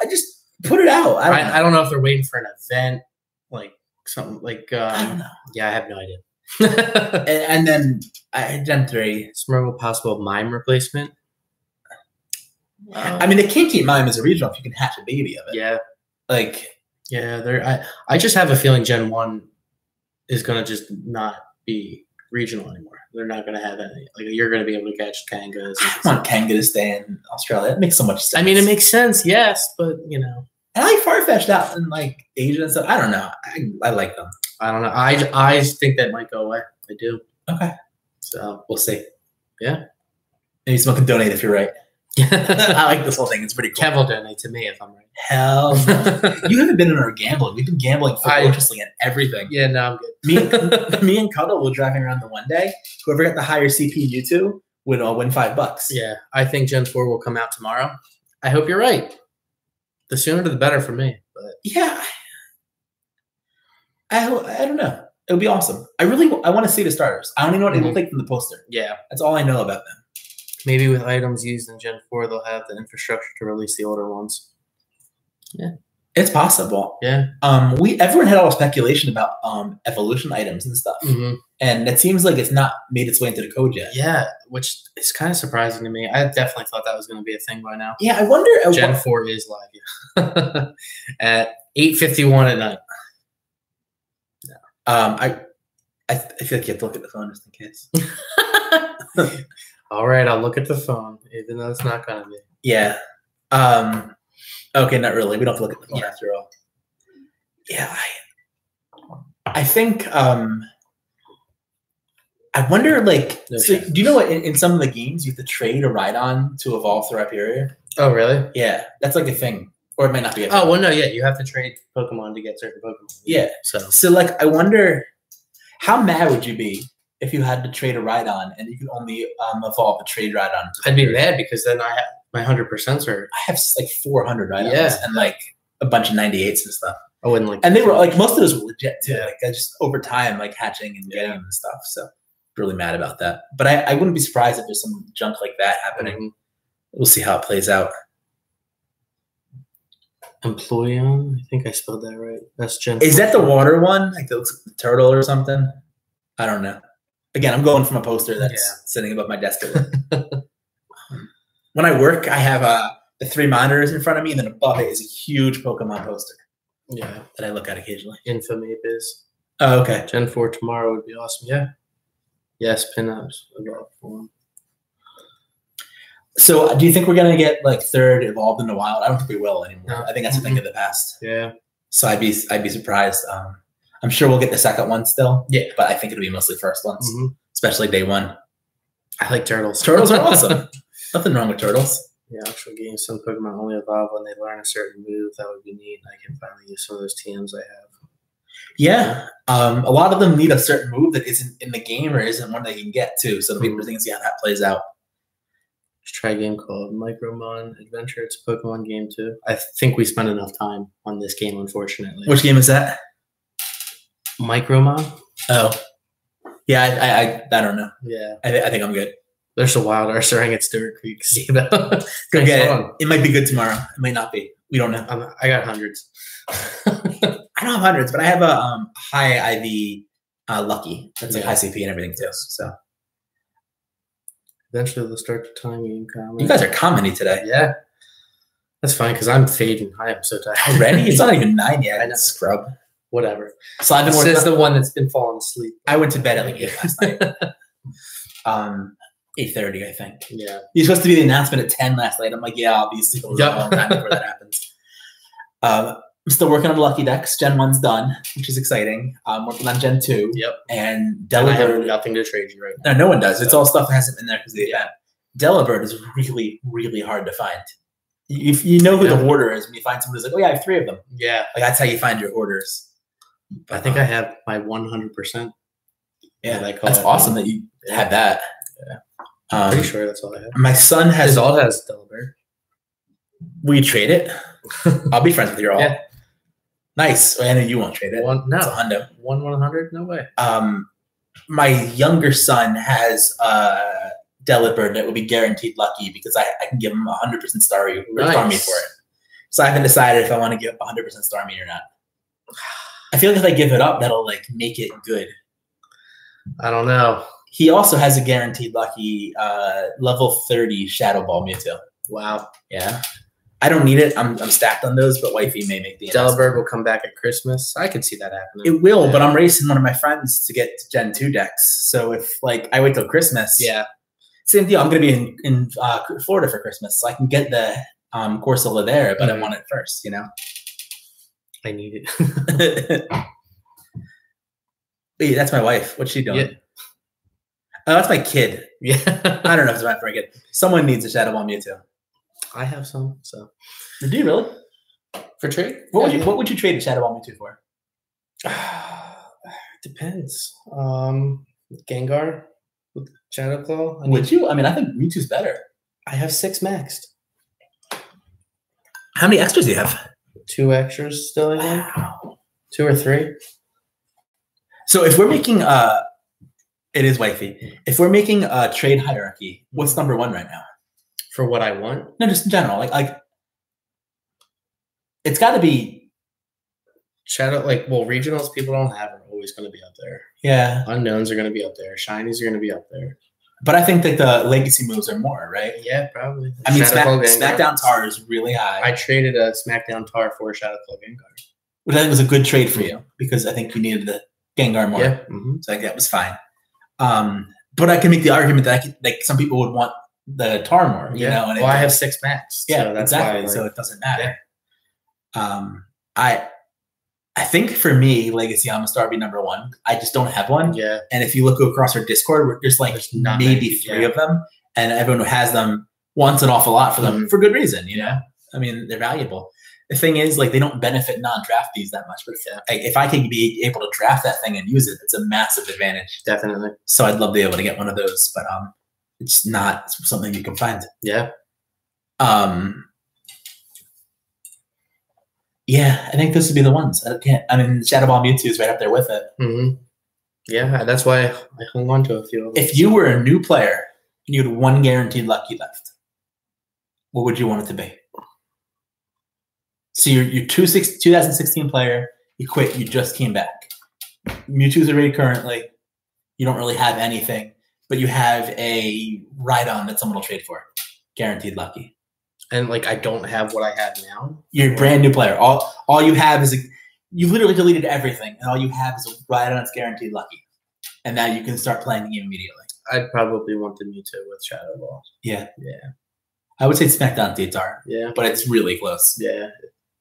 I just put it out. I don't know if they're waiting for an event, like something like. I don't know. Yeah, I have no idea. and then Gen 3. Smurgle possible mime replacement. I mean, they can't keep Mime as a regional if you can hatch a baby of it. Yeah. Like. Yeah, I just have a feeling Gen 1 is going to just not be regional anymore. They're not going to have any. Like, you're going to be able to catch Kangas. I want Kanga to stay in Australia. It makes so much sense. I mean, it makes sense, yes, but, you know. And I like Farfetch'd out in, like, Asia and stuff. I don't know. I like them. I don't know. I think that might go away. I do. Okay. So, we'll see. Yeah. Maybe someone can donate if you're right. I like this whole thing. It's pretty cool. Kev will donate to me if I'm right. Hell no. You haven't been in our gambling. We've been gambling ferociously and everything. Yeah, no, I'm good. Me and Cuddle were driving around the one day. Whoever got the higher CP you two would all win $5. Yeah, I think Gen 4 will come out tomorrow. I hope you're right. The sooner the better for me. But yeah. I don't know. It would be awesome. I want to see the starters. I don't even know what they look like from the poster. Yeah. That's all I know about them. Maybe with items used in Gen 4, they'll have the infrastructure to release the older ones. Yeah. It's possible. Yeah. Everyone had all the speculation about evolution items and stuff. Mm-hmm. And it seems like it's not made its way into the code yet. Yeah, which is kind of surprising to me. I definitely thought that was going to be a thing by now. Yeah, I wonder. Gen 4 is live at 8:51 at night. No. I feel like you have to look at the phone just in case. All right, I'll look at the phone, even though it's not going to be. Yeah. Okay, not really. We don't have to look at the phone after all. Yeah. I think I wonder, like, so do you know what in some of the games you have to trade a Rhydon to evolve through Hyperior? Oh, really? Yeah, that's like a thing. Or it might not be a thing. Oh, well, no, yeah. You have to trade Pokemon to get certain Pokemon. Yeah. So like, I wonder, how mad would you be if you had to trade a Rhydon and you could only evolve a trade Rhydon? I'd be mad because then I have my 100%s are. I have like 400 Rhydons and like a bunch of 98s and stuff. I wouldn't like. And they were like, most of those were legit too. Like I just over time, like hatching and getting them and stuff. So really mad about that. But I wouldn't be surprised if there's some junk like that happening. Mm-hmm. We'll see how it plays out. Employeon, I think I spelled that right. That's Gen 4. Is that the water one? Like that looks like the turtle or something? I don't know. Again, I'm going from a poster that's sitting above my desk. When I work, I have the 3 monitors in front of me, and then above it is a huge Pokemon poster. Yeah, that I look at occasionally. Infamy is. Oh, okay. Gen 4 tomorrow would be awesome. Yeah. Yes, pinups evolved form. So, do you think we're gonna get like 3rd evolved in the wild? I don't think we will anymore. No. I think that's a thing of the past. Yeah. So I'd be surprised. I'm sure we'll get the 2nd one still. Yeah, but I think it'll be mostly first ones, especially day 1. I like turtles. Turtles are awesome. Nothing wrong with turtles. Yeah, actual games. Some Pokemon only evolve when they learn a certain move. That would be neat. I can finally use some of those TMs I have. Yeah, a lot of them need a certain move that isn't in the game or isn't one they can get to. So the people can see how that plays out. Just try a game called Micromon Adventure. It's a Pokemon game too. I think we spent enough time on this game, unfortunately. Which game is that? Micromon. Oh, yeah. I don't know. Yeah, I think I'm good. There's a wild Ursaring at Stewart Creek Casino. Go get it. It might be good tomorrow. It might not be. We don't know. I got hundreds. I don't have hundreds, but I have a high IV Lucky. That's like high CP and everything too. So eventually they'll start the time game comedy. You guys are comedy today. Yeah. That's fine because I'm fading. I am so tired. Already? It's not even 9 yet. I know. Scrub. Whatever. So I've been This is the one that's been falling asleep. I went to bed at like 8 last night. 8:30, I think. Yeah. You're supposed to be the announcement at 10 last night. I'm like, yeah, I'll be asleep a long time before that happens. I'm still working on Lucky Dex. Gen 1's done, which is exciting. I'm working on Gen 2. Yep. And Delibird. I have nothing to trade you right now. No one does. It's all stuff that hasn't been there because of the event. Delibird is really, really hard to find. If you know who the hoarder is, when you find someone who's like, oh, yeah, I have 3 of them. Yeah. Like, that's how you find your orders. I think I have my 100%. Yeah. That's awesome that you have that. Yeah. I'm pretty sure that's all I have. My son has. His all has Delibird. Will you trade it? I'll be friends with your all. Yeah. Nice. I know you won't trade it. No. It's a hundo. 1/100? No way. my younger son has Delibird that will be guaranteed lucky because I can give him 100% star meat for it. So I haven't decided if I want to give up 100% star meat or not. I feel like if I give it up, that'll like make it good. I don't know. He also has a guaranteed lucky level 30 Shadow Ball Mewtwo. Wow. Yeah. I don't need it. I'm stacked on those, but wifey may make the Delibird will come back at Christmas. I could see that happening. It will, but I'm racing one of my friends to get to Gen 2 decks. So if like I wait till Christmas, same deal. I'm going to be in Florida for Christmas, so I can get the Corsola there, but I want it first, you know? I need it. Wait, that's my wife. What's she doing? Yeah. Oh, that's my kid. Yeah. I don't know if it's my kid. Someone needs a Shadow Ball Mewtwo. I have some, so. Do you really? For trade? What would you trade a Shadow Ball Mewtwo for? Depends. Gengar with Shadow Claw. Would you? I mean, I think Mewtwo's better. I have 6 maxed. How many extras do you have? 2 extras still, I think. Wow. 2 or 3. So if we're making it is wifey. If we're making a trade hierarchy, what's number 1 right now? For what I want? No, just in general. Like it's got to be Shadow. Like, well, regionals people don't have are always going to be up there. Yeah. Unknowns are going to be up there. Shinies are going to be up there. But I think that the legacy moves are more, right? Yeah, probably. I mean, SmackDown Tar is really high. I traded a SmackDown Tar for a Shadow Claw Gengar, which I think was a good trade for you because I think you needed the Gengar more. Yeah. So that was fine. But I can make the argument that some people would want the Tar more. You know? And I have 6 max. Yeah, so that's exactly. Why, so it doesn't matter. Yeah. I think for me, Legacy Amistar be number 1. I just don't have one. Yeah. And if you look across our Discord, there's maybe 3 of them, and everyone who has them wants an awful lot for them for good reason. You know, I mean, they're valuable. The thing is, like, they don't benefit non-draftees that much. But if I can be able to draft that thing and use it, it's a massive advantage. Definitely. So I'd love to be able to get one of those, but it's not something you can find. Yeah. Yeah, I think those would be the ones. I mean, Shadow Ball Mewtwo is right up there with it. Mm-hmm. Yeah, that's why I hung on to a few of them. If you were a new player and you had 1 guaranteed lucky left, what would you want it to be? So you're 2016 player, you quit, you just came back. Mewtwo's already currently, you don't really have anything, but you have a ride-on that someone will trade for. Guaranteed lucky. And like I don't have what I have now. You're a brand new player. All you have is you literally deleted everything, and all you have is a ride-on that's guaranteed lucky. And now you can start playing the game immediately. I'd probably want the Mewtwo with Shadow Ball. Yeah. Yeah. I would say SmackDown Tar. Yeah. But it's really close. Yeah.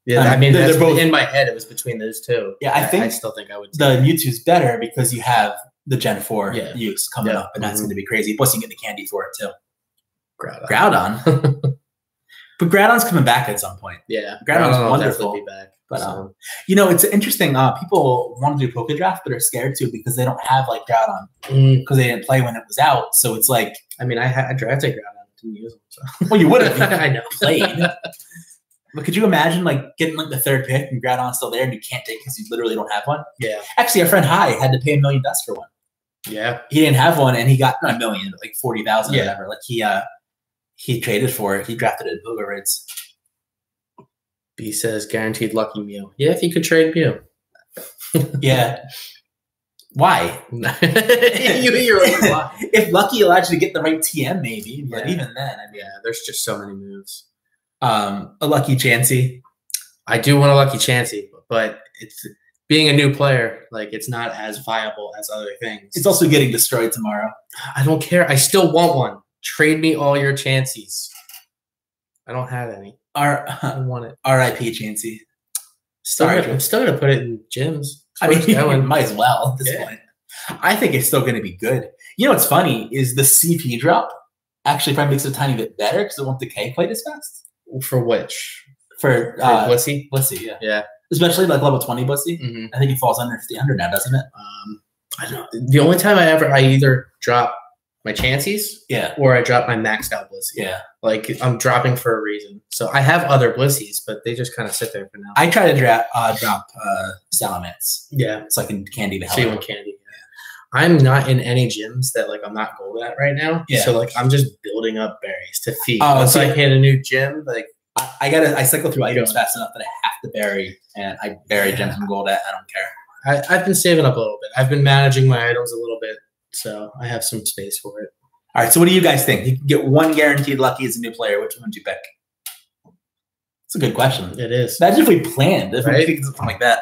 Yeah. I mean, they're both in my head. It was between those 2. Yeah, I still think I would. The Mewtwo's better because you have the Gen 4 use coming up, and that's going to be crazy. Plus, you get the candy for it too. Groudon. But Groudon's coming back at some point. Yeah. Groudon's wonderful. Be back. But it's interesting. People want to do Poké Draft, but are scared to because they don't have like Groudon because they didn't play when it was out. So it's like, I mean, I drafted Groudon, didn't use him. So. Well, you would have. I know. Played. But could you imagine like getting like the 3rd pick and Groudon's still there and you can't take because you literally don't have one? Yeah. Actually, our friend Hai had to pay $1 million for one. Yeah. He didn't have one, and he got not $1 million, but like 40,000 or whatever. Like he traded for it. He drafted it in Booga Raids. B says guaranteed lucky Mew. Yeah, if you could trade Mew. Yeah. Why? You're like, why? If Lucky allowed you to get the right TM, maybe. But even then, I mean, there's just so many moves. A Lucky Chansey. I do want a Lucky Chansey, but it's being a new player, like it's not as viable as other things. It's also getting destroyed tomorrow. I don't care. I still want one. Trade me all your Chanseys. I don't have any. I want it. R.I.P. Chansey. I'm still gonna put it in gyms. I mean, might as well at this point. I think it's still going to be good. You know what's funny is the CP drop actually probably makes it a tiny bit better because it won't decay quite as fast. For which? For Blissey? Blissey, yeah. Yeah. Especially like level 20 Blissey. Mm-hmm. I think it falls under 300 now, doesn't it? I don't know. The only time I either drop my Chanseys or I drop my maxed out Blissey. Yeah. Like I'm dropping for a reason. So I have other Blissies, but they just kind of sit there for now. I try to drop Salamence. Yeah. So I can candy the hell so you out. want candy. I'm not in any gyms that like I'm not gold at right now. Yeah. So like I'm just building up berries to feed. Oh, Once so I hit a new gym, like I cycle through items fast enough that I have to bury, and I bury gems I'm gold at. I don't care. I've been saving up a little bit. I've been managing my items a little bit, so I have some space for it. All right. So what do you guys think? You can get one guaranteed lucky as a new player. Which one would you pick? It's a good question. It is. Imagine if we planned, if Right? we picked something like that.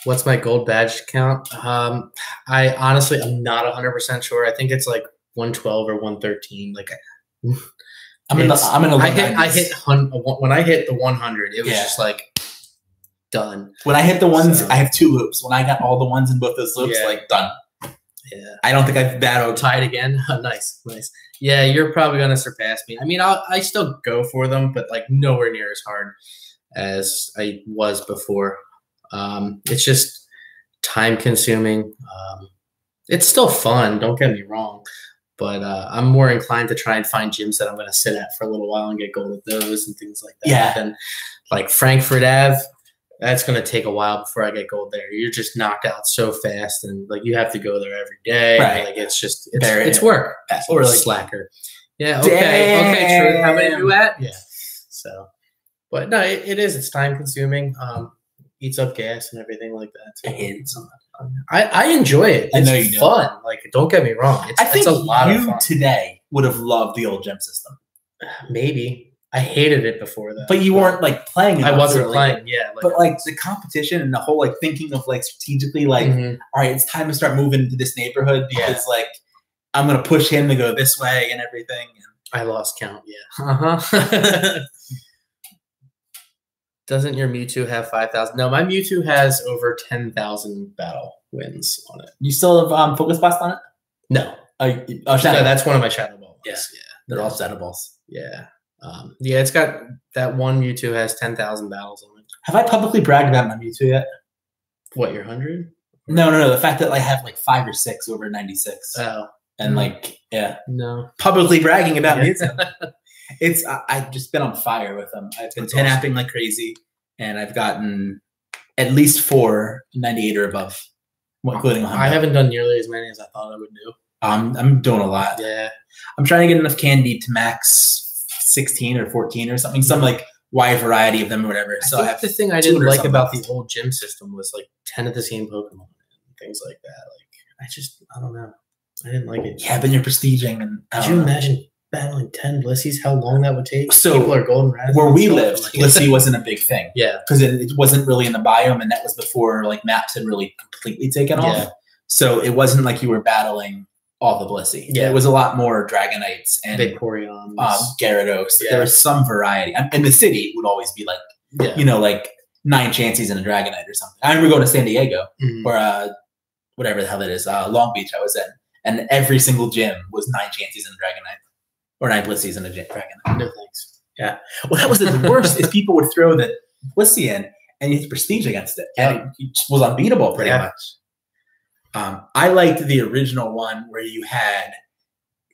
What's my gold badge count? I honestly, I'm not 100% sure. I think it's like 112 or 113. Like, I'm in the I hit when I hit the 100. It was just like done. When I hit the ones, So- I have 2 loops. When I got all the ones in both those loops, Yeah. like done. Yeah. I don't think I've battled. Tied again. Nice. Yeah, you're probably gonna surpass me. I mean, I still go for them, but like nowhere near as hard as I was before. It's just time consuming. It's still fun. Don't get me wrong, but I'm more inclined to try and find gyms that I'm gonna sit at for a little while and get gold at those and things like that. Yeah. And like Frankfurt Ave. That's going to take a while before I get gold there. You're just knocked out so fast, and like you have to go there every day. Right. Like it's work. Or like Slacker. Yeah. Okay. True. How many are you at? Yeah. So, but no, it is. It's time consuming. Eats up gas and everything like that. I hate it so much. I enjoy it. I It's know you do. fun. Like, don't get me wrong. I think it's a lot of you fun. today would have loved the old gem system, Maybe I hated it before that, but you weren't like playing. I enough wasn't to playing. Yeah. But like the competition and the whole like thinking of like strategically, like, Mhm. all right, it's time to start moving into this neighborhood because like I'm gonna push him to go this way and everything. I lost count. Yeah. Uh-huh. Doesn't your Mewtwo have 5,000? No, my Mewtwo has over 10,000 battle wins on it. You still have Focus Blast on it? No. Oh, No, Shadow. that's one of my Shadow Ball ones. Yeah. They're all Shadow Balls. Yeah. Yeah, it's got that one Mewtwo has 10,000 battles on it. Have I publicly bragged about my Mewtwo yet? What, your 100? No. The fact that I have like 5 or 6 over 96, Oh, and like no. publicly bragging about Yeah. Mewtwo. I've just been on fire with them. I've been That's 10-apping like crazy, and I've gotten at least 4 98 or above, including 100. I haven't done nearly as many as I thought I would do. I'm doing a lot. Yeah. I'm trying to get enough candy to max 16 or 14 or something, some like wide variety of them or whatever. So I think have the thing I didn't 200 like something about left. the old gym system was like 10 of the same Pokemon and things like that. Like, I don't know. I didn't like it. Yeah, but you're prestiging, and I Could don't you know. imagine battling 10 Blissey's? How long that would take? So, people are golden raspberries. where we and lived, stuff. Blissey wasn't a big thing Yeah. because it wasn't really in the biome, and that was before like maps had really completely taken off. Yeah. So it wasn't like you were battling all the Blissey. Yeah. It was a lot more Dragonites and Big Poryons. Gyarados. Yeah. There was some variety. In the city, it would always be like, yeah. like 9 Chanseys and a Dragonite or something. I remember going to San Diego Mhm. or whatever the hell that is, Long Beach I was in, and every single gym was 9 Chanseys and a Dragonite, or 9 Blissey's and a Dragonite. No thanks. Well, that was the worst. Is people would throw the Blissey in, and you had prestige against it, and it was unbeatable pretty Yeah. much. I liked the original one where you had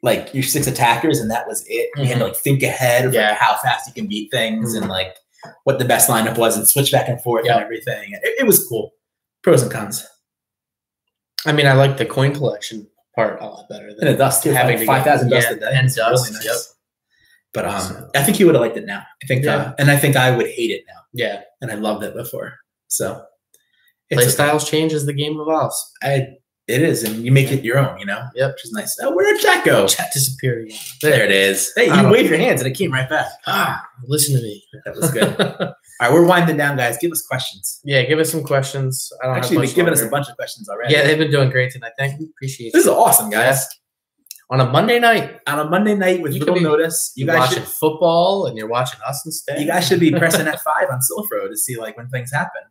like your 6 attackers, and that was it. You had to like think ahead of Yeah. like, how fast you can beat things Mhm. and like what the best lineup was, and switch back and forth Yeah. and everything. It was cool. Pros and cons. I mean, I like the coin collection part a lot better And than a dust too. having Having to 5,000 get- dust yeah, a day. and It's dust, really nice. yep. But So- I think you would have liked it now. I think, Yeah. and I think I would hate it now. Yeah. And I loved it before. So Play a- styles change as the game evolves. It is, and you make it your own, Yep. which is nice. Oh, where did chat go? Chat disappeared again. There it is. Hey, I you don't- waved your hands and it came right back. Listen to me. That was good. All right, we're winding down, guys. Give us questions. Yeah, give us some questions. I don't Actually, have they've much given us longer. a bunch of questions already. Yeah, they've been doing great tonight. Thank you. Appreciate This is it. awesome, guys. On a Monday night, On a Monday night with You little could be- notice, you you're guys watching should football and you're watching us instead. you guys should be pressing F5 on Silphro to see like when things happen.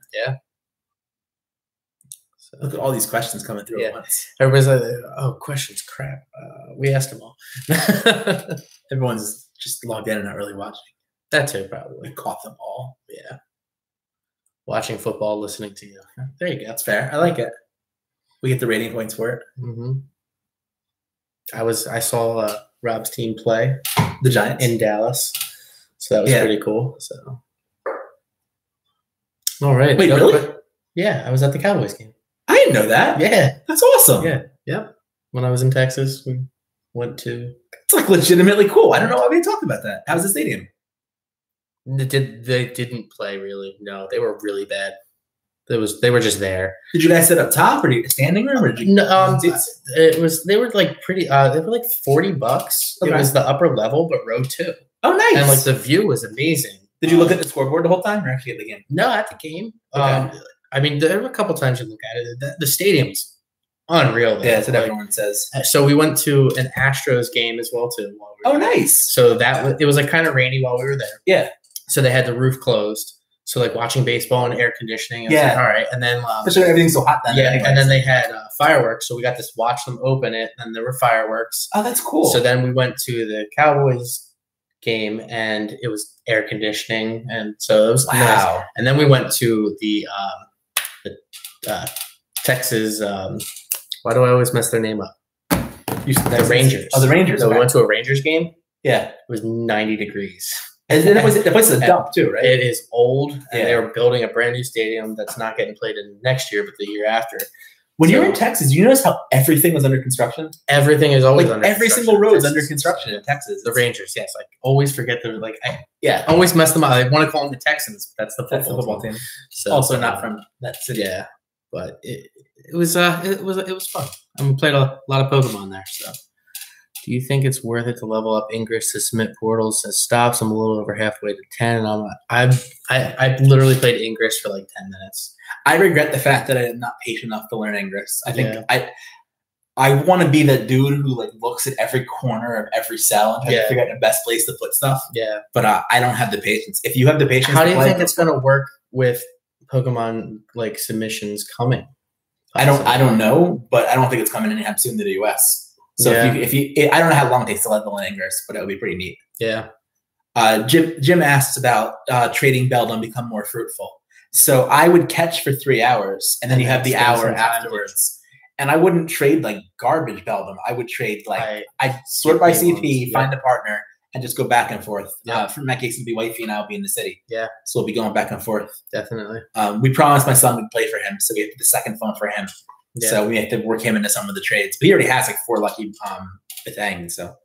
So, Look at all these questions coming through Yeah. at once. everybody's like, "Oh, questions, crap." We asked them all. Everyone's just logged in and not really watching. That too, We probably. caught them all. Yeah. Watching football, listening to you. There you go. That's fair. I like it. We get the rating points for it. Mm-hmm. I saw Rob's team play The Giants. in Dallas, so that was Yeah. pretty cool. So, all right. Wait, Go really? quick. Yeah, I was at the Cowboys game. I didn't know that. Yeah. That's awesome. Yeah. Yep. When I was in Texas, we went to. It's like legitimately cool. I don't know why we talked about that. How's the stadium? They didn't play really. No, they were really bad. They were just there. Did you guys sit up top or standing room? Or did you? No, it was. They were like pretty. They were like $40. Okay. It was the upper level, but row 2. Oh, nice. And like the view was amazing. Did you look at the scoreboard the whole time, or actually at the game? No, at the game. Okay. I mean, there were a couple times you look at it. The stadium's unreal. Yeah, that's what everyone says. So we went to an Astros game as well too. While we were there. Nice. So it was like kind of rainy while we were there. Yeah. So they had the roof closed. So like watching baseball and air conditioning. Yeah. Like, all right, and then especially everything's so hot then. Yeah, anyways. And then they had fireworks. So we got to watch them open it, and there were fireworks. Oh, that's cool. So then we went to the Cowboys game, and it was air conditioning, and so it was nice. And then we went to the Texas. Why do I always mess their name up? The Rangers. Oh, the Rangers. So we went to a Rangers game. Yeah, it was 90 degrees. And then the place is a dump too, right? It is old, and they were building a brand new stadium that's not getting played in next year, but the year after. When you're in Texas, you notice how everything was under construction? Everything is always under every single road is under construction in Texas. The Rangers, yes. I always forget I always mess them up. I want to call them the Texans, but that's the football team. So, also not from that city. Yeah, but it was fun. I we played a lot of Pokemon there. So, do you think it's worth it to level up Ingress to submit portals as stops? I'm a little over halfway to 10. I literally played Ingress for like 10 minutes. I regret the fact that I am not patient enough to learn Ingress. I think I want to be that dude who like looks at every corner of every cell and tries to figure out the best place to put stuff. Yeah, but I don't have the patience. If you have the patience, how do you think it's going to work with Pokemon like submissions coming? I don't know, but I don't think it's coming anytime soon to the US. So if you, I don't know how long it takes to level in Ingress, but it would be pretty neat. Yeah. Jim asks about trading Beldum become more fruitful. So I would catch for 3 hours, and then you have the hour afterwards. And I wouldn't trade like garbage Beldum. I would trade like I'd sort by CP, find a partner, and just go back and forth. For my case, it'd be Wifey and I'll be in the city. Yeah. So we'll be going back and forth. Definitely. We promised my son we'd play for him, so we have the second phone for him. Yeah. So we have to work him into some of the trades. But he already has like 4 lucky Bethang, so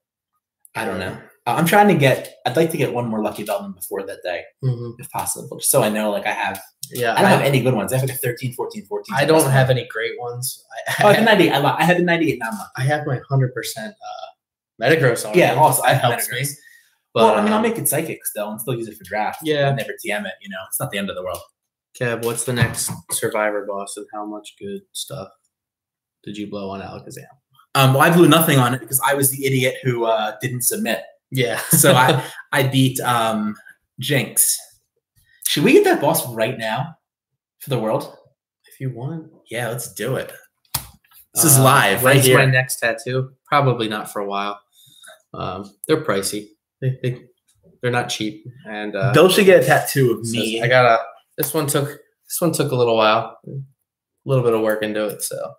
I don't know. I'm trying to I'd like to get one more lucky Beldum before that day, if possible, just so I know like I have. Yeah, I don't have any good ones. I have like a 13, 14, 14. I don't have any great ones. I have a 98. I have a 98 now. I have my 100% Metagross on. Yeah, also that helps me. But, well, I mean, I'll make it psychic still and still use it for draft. Yeah, never TM it. You know, it's not the end of the world. Kev, what's the next Survivor boss, and how much good stuff did you blow on Alakazam? Well, I blew nothing on it because I was the idiot who didn't submit. Yeah. So I beat Jinx. Should we get that boss right now for the world? If you want. Yeah, let's do it. This is live right here. My next tattoo? Probably not for a while. They're pricey. They're not cheap. And Bill should get a tattoo of me. This one took a little while. A little bit of work into it, so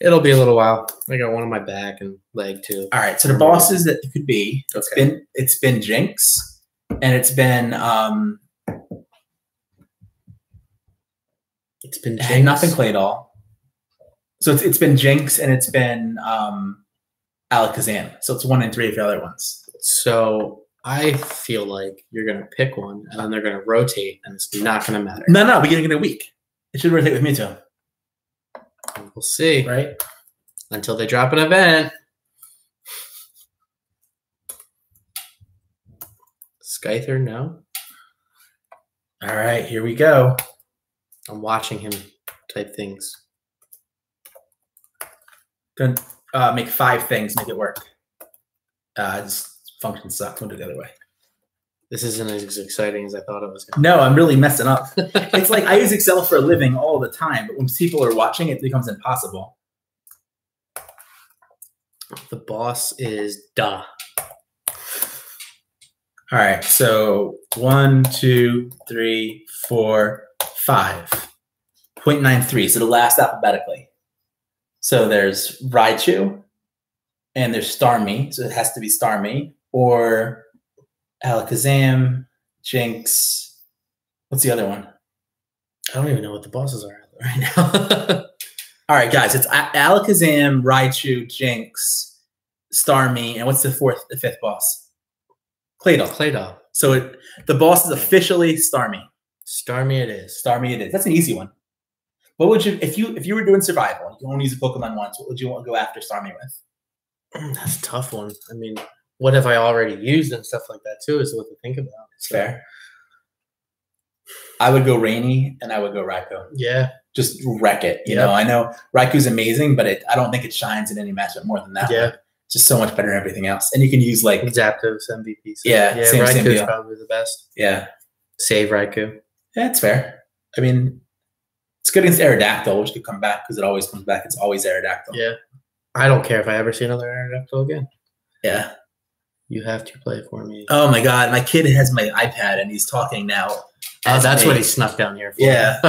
it'll be a little while. I got one on my back and leg too. All right. So the bosses that it could be, it's been Jinx, and it's been Jinx. Nothing Claydol. So it's been Jinx and it's been Alakazam. So it's 1 and 3 of the other ones. So I feel like you're gonna pick one and then they're gonna rotate and it's not gonna matter. No, we're gonna get a week. It should rotate with Mewtwo. We'll see. Right? Until they drop an event. Scyther, no. All right, here we go. I'm watching him type things. Gonna make 5 things, make it work. This function sucks. We'll do it the other way. This isn't as exciting as I thought it was going to be. No, I'm really messing up. It's like I use Excel for a living all the time, but when people are watching, it becomes impossible. The boss is Duh. All right, so 1, 2, 3, 4, 5. 0.93, so the last alphabetically. So there's Raichu, and there's Starmie, so it has to be Starmie, or Alakazam, Jinx. What's the other one? I don't even know what the bosses are right now. All right, guys. It's Alakazam, Raichu, Jinx, Starmie, and what's the fifth boss? Claydol. Claydol. So the boss is officially Starmie. Starmie it is. Starmie it is. That's an easy one. What would you if you were doing survival? You only use a Pokemon once. What would you want to go after Starmie with? That's a tough one. I mean, what have I already used and stuff like that too? Is what to think about. It's fair. I would go Rainy and I would go Raikou. Yeah. Just wreck it. You know, I know Raikou's amazing, but I don't think it shines in any matchup more than that. Yeah. One. It's just so much better than everything else. And you can use like Zapdos, MVP. So yeah, Raikou is probably the best. Yeah. Save Raikou. Yeah, it's fair. I mean, it's good against Aerodactyl, which could come back because it always comes back. It's always Aerodactyl. Yeah. I don't care if I ever see another Aerodactyl again. Yeah. You have to play for me. Oh my God. My kid has my iPad and he's talking now. Oh, that's what he snuck down here for. Yeah.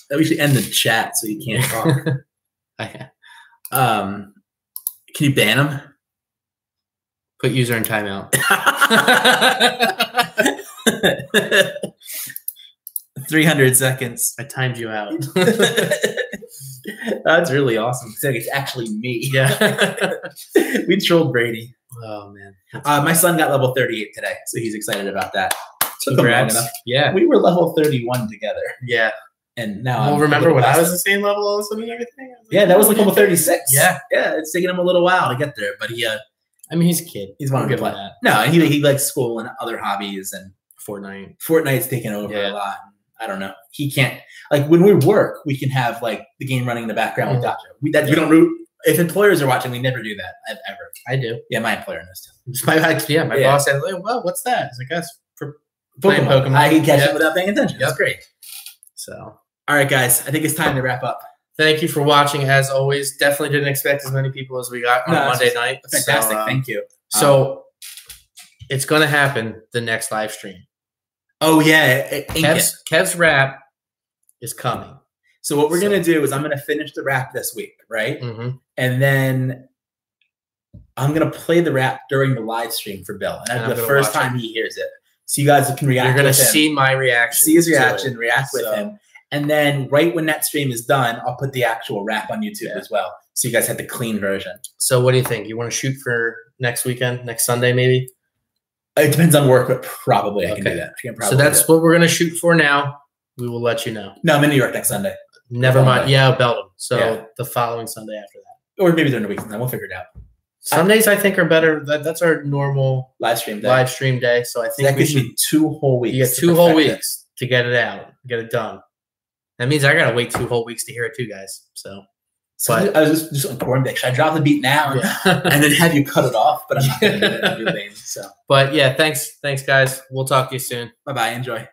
We should end the chat so he can't talk. Can you ban him? Put user in timeout. 300 seconds. I timed you out. That's really awesome. It's actually me. Yeah. We trolled Brady. Oh, man. My son got level 38 today, so he's excited about that. Took him long enough. Yeah. We were level 31 together. Yeah. And now well, remember when I was the same level also and everything? Yeah, that was like level 36. Yeah. Yeah, it's taking him a little while to get there, but he I mean, he's a kid. He's wanting to play. No, and he likes school and other hobbies and Fortnite. Fortnite's taking over a lot. I don't know. He can't like when we work, we can have like the game running in the background with Gotcha. We don't root. If employers are watching, we never do that ever. I do. Yeah, my employer knows too. My boss said, "Well, what's that?" It's like that's for playing Pokemon. I can catch up without paying attention. That's great. So, all right, guys, I think it's time to wrap up. Thank you for watching. As always, definitely didn't expect as many people as we got on Monday night. Fantastic. Thank you. So it's going to happen the next live stream. Oh, yeah. Kev's wrap is coming. So what we're going to do is I'm going to finish the wrap this week, right? Mm-hmm. And then I'm going to play the wrap during the live stream for Bill. And that's the first time he hears it. So you guys can react. You're going to see my reaction. See his reaction, react with him. And then right when that stream is done, I'll put the actual wrap on YouTube as well. So you guys have the clean version. So what do you think? You want to shoot for next weekend, next Sunday maybe? It depends on work, but probably I can do that. So that's what we're going to shoot for now. We will let you know. No, I'm in New York next Sunday. Never mind. Yeah, Belgium. So the following Sunday after that. Or maybe during the week. Then we'll figure it out. Sundays, I think, are better. That's our normal live stream day. So I think that gives me 2 whole weeks. You get 2 whole weeks to get it out, get it done. That means I got to wait 2 whole weeks to hear it too, guys. So I was just informed that should I drop the beat now and then have you cut it off? But I'm not going to do it. So. But yeah, thanks, guys. We'll talk to you soon. Bye-bye. Enjoy.